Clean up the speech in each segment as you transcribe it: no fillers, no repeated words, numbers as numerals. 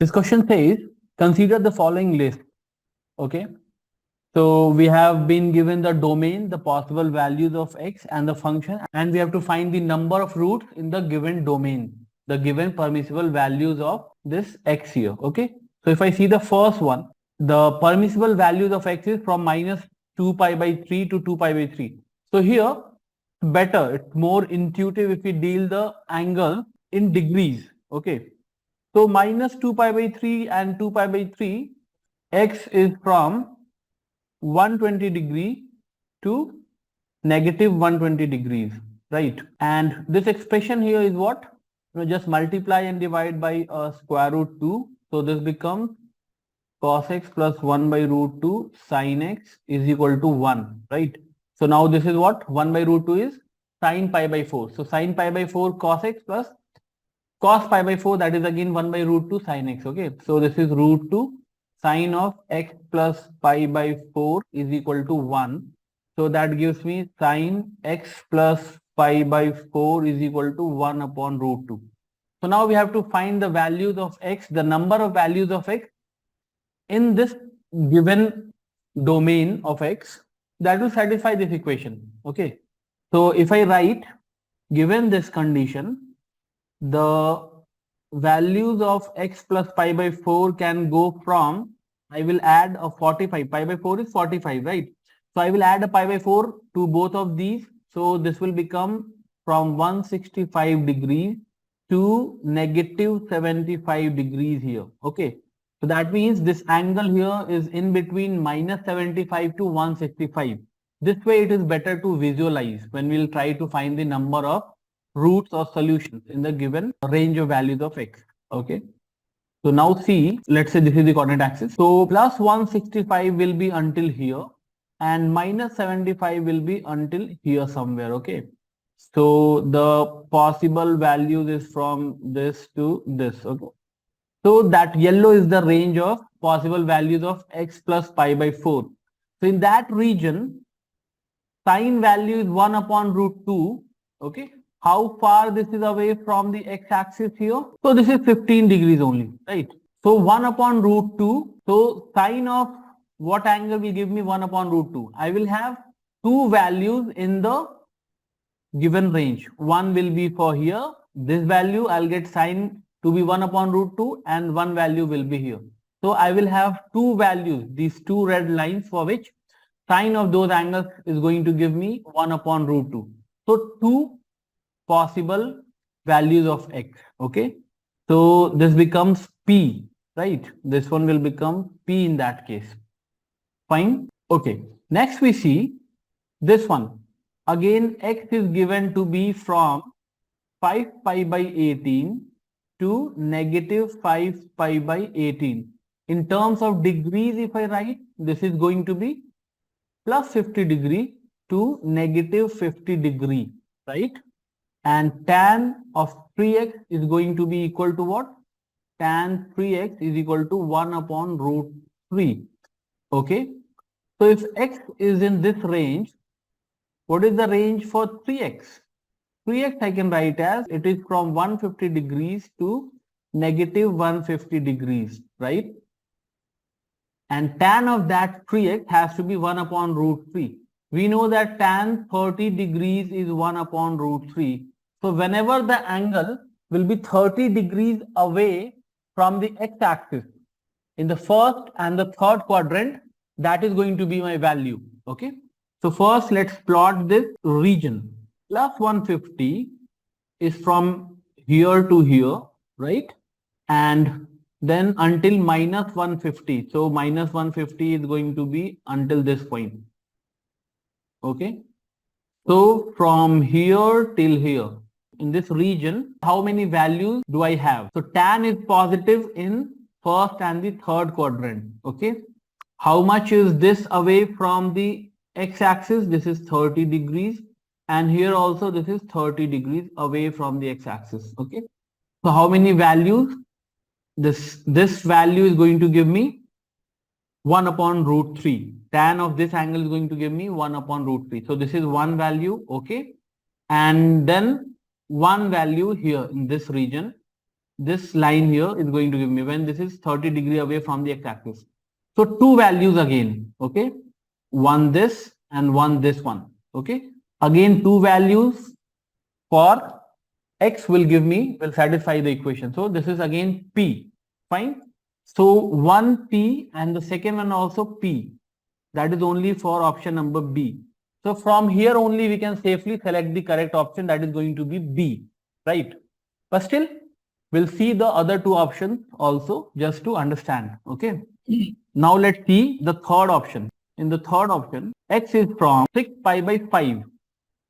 This question says, consider the following list. Okay. So we have been given the domain, the possible values of x and the function, and we have to find the number of roots in the given domain, the given permissible values of this x here. Okay. So if I see the first one, the permissible values of x is from minus 2 pi by 3 to 2 pi by 3. So here, better, it's more intuitive if we deal the angle in degrees. Okay. So minus 2 pi by 3 and 2 pi by 3, x is from 120 degree to negative 120 degrees, right? And this expression here is what? Just multiply and divide by square root 2. So this becomes cos x plus 1 by root 2 sin x is equal to 1, right? So now this is what? 1 by root 2 is sin pi by 4. So sin pi by 4 cos x plus cos pi by 4, that is again 1 by root 2 sin x. Okay. So this is root 2 sine of x plus pi by 4 is equal to 1. So that gives me sine x plus pi by 4 is equal to 1 upon root 2. So now we have to find the values of x, the number of values of x in this given domain of x that will satisfy this equation. Okay. So if I write, given this condition, the values of x plus pi by 4 can go from, I will add a 45, pi by 4 is 45, right? So I will add a pi by 4 to both of these. So this will become from 165 degrees to negative 75 degrees here. Okay. So that means this angle here is in between minus 75 to 165. This way it is better to visualize when we'll try to find the number of roots or solutions in the given range of values of x. Okay. So now see, let's say this is the coordinate axis. So plus 165 will be until here and minus 75 will be until here somewhere. Okay. So the possible values is from this to this. Okay. So that yellow is the range of possible values of x plus pi by 4. So in that region, sine value is 1 upon root 2. Okay. How far this is away from the x-axis here? So this is 15 degrees only, right? So 1 upon root 2. So sine of what angle will give me 1 upon root 2? I will have two values in the given range. One will be for here. This value I'll get sine to be 1 upon root 2 and one value will be here. So I will have two values, these two red lines, for which sine of those angles is going to give me 1 upon root 2. So two possible values of x. Okay. So this becomes P, right? This one will become P in that case. Fine. Okay. Next we see this one. Again, x is given to be from 5 pi by 18 to negative 5 pi by 18. In terms of degrees, if I write, this is going to be plus 50 degree to negative 50 degree, right? And tan of 3x is going to be equal to what? Tan 3x is equal to 1 upon root 3. Okay. So if x is in this range, what is the range for 3x? 3x I can write as it is from 150 degrees to negative 150 degrees, right? And tan of that 3x has to be 1 upon root 3. We know that tan 30 degrees is 1 upon root 3. So whenever the angle will be 30 degrees away from the x-axis in the first and the third quadrant, that is going to be my value. Okay. So first let's plot this region. Plus 150 is from here to here, right? And then until minus 150. So minus 150 is going to be until this point. Okay. So from here till here, in this region, how many values do I have? So tan is positive in first and the third quadrant. Okay. How much is this away from the x-axis? This is 30 degrees. And here also this is 30 degrees away from the x-axis. Okay. So how many values? This value is going to give me 1 upon root 3. Tan of this angle is going to give me 1 upon root 3. So this is one value. Okay. And then one value here in this region. this line here is going to give me when this is 30 degree away from the x-axis. So two values again, okay? One this and one this one, okay? Again, two values for x will satisfy the equation. So this is again P, fine? So one P and the second one also P. That is only for option number B. So from here only we can safely select the correct option, that is going to be B, right? But still, we'll see the other two options also just to understand, okay? Now let's see the third option. In the third option, x is from 6 pi by 5.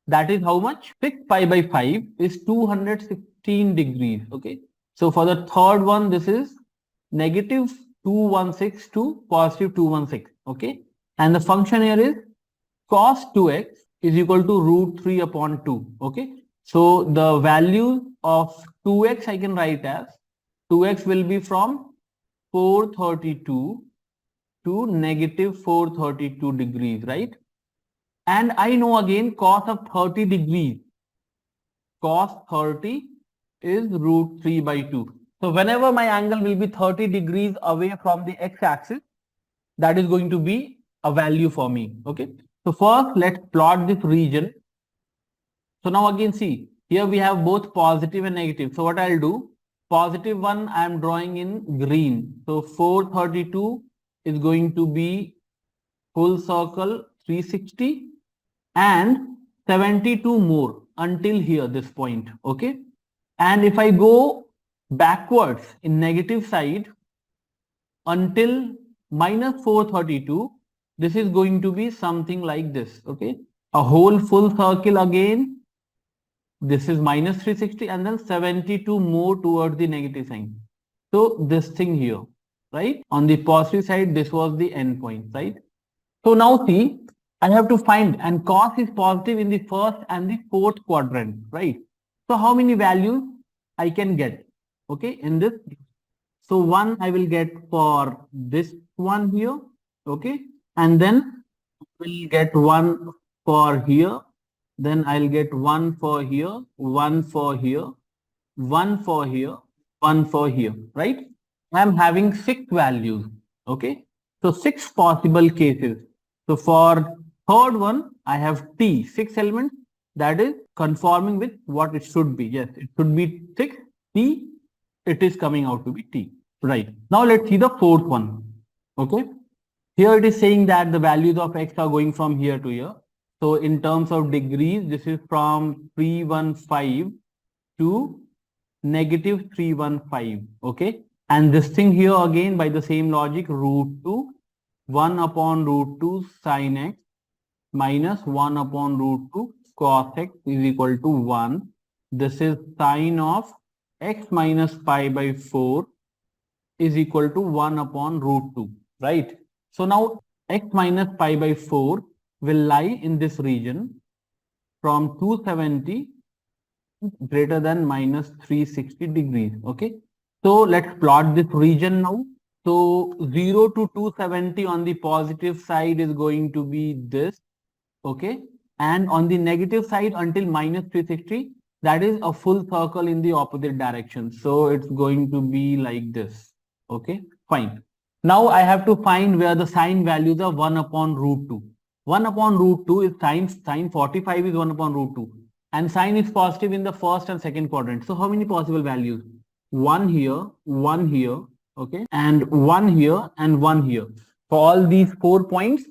That is how much? 6 pi by 5 is 216 degrees, okay? So for the third one, this is negative 216 to positive 216, okay? And the function here is cos 2x is equal to root 3 upon 2, okay? So the value of 2x I can write as 2x will be from 432 to negative 432 degrees, right? And I know again cos of 30 degrees. Cos 30 is root 3 by 2. So whenever my angle will be 30 degrees away from the x-axis, that is going to be a value for me, okay? So first let's plot this region. So now again see, here we have both positive and negative. So what I'll do, positive one I am drawing in green. So 432 is going to be full circle 360 and 72 more until here, this point, okay? And if I go backwards in negative side until minus 432, this is going to be something like this, okay? A whole full circle again, this is minus 360 and then 72 more towards the negative sign. So this thing here, right? On the positive side, this was the end point, right? So now see, I have to find, and cos is positive in the first and the fourth quadrant, right? So how many values I can get, okay, in this? So one I will get for this one here, okay, and then we'll get one for here, then I'll get one for here, one for here, one for here, one for here, right? I'm having 6 values, okay? So 6 possible cases. So for third one, I have T, 6 elements, that is conforming with what it should be. Yes, it should be 6 T, it is coming out to be T, right? Now let's see the fourth one, okay? Here it is saying that the values of x are going from here to here. So in terms of degrees, this is from 315 to negative 315, okay? And this thing here again by the same logic, root 2, 1 upon root 2 sin x minus 1 upon root 2 cos x is equal to 1. This is sine of x minus pi by 4 is equal to 1 upon root 2, right? So now x minus pi by 4 will lie in this region from 270 greater than minus 360 degrees, okay? So let's plot this region now. So 0 to 270 on the positive side is going to be this, okay? And on the negative side until minus 360, that is a full circle in the opposite direction. So it's going to be like this, okay? Fine. Now I have to find where the sine values are 1 upon root 2. 1 upon root 2 is sine 45 is 1 upon root 2. And sine is positive in the first and second quadrant. So how many possible values? 1 here, okay, and 1 here and 1 here. For all these 4 points,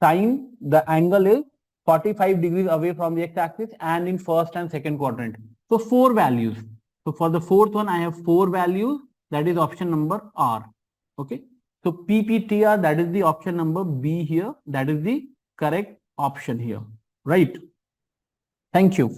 sine, the angle is 45 degrees away from the x-axis and in first and second quadrant. So 4 values. So for the fourth one, I have 4 values. That is option number R, okay. So PPTR, that is the option number B here. That is the correct option here, right? Thank you.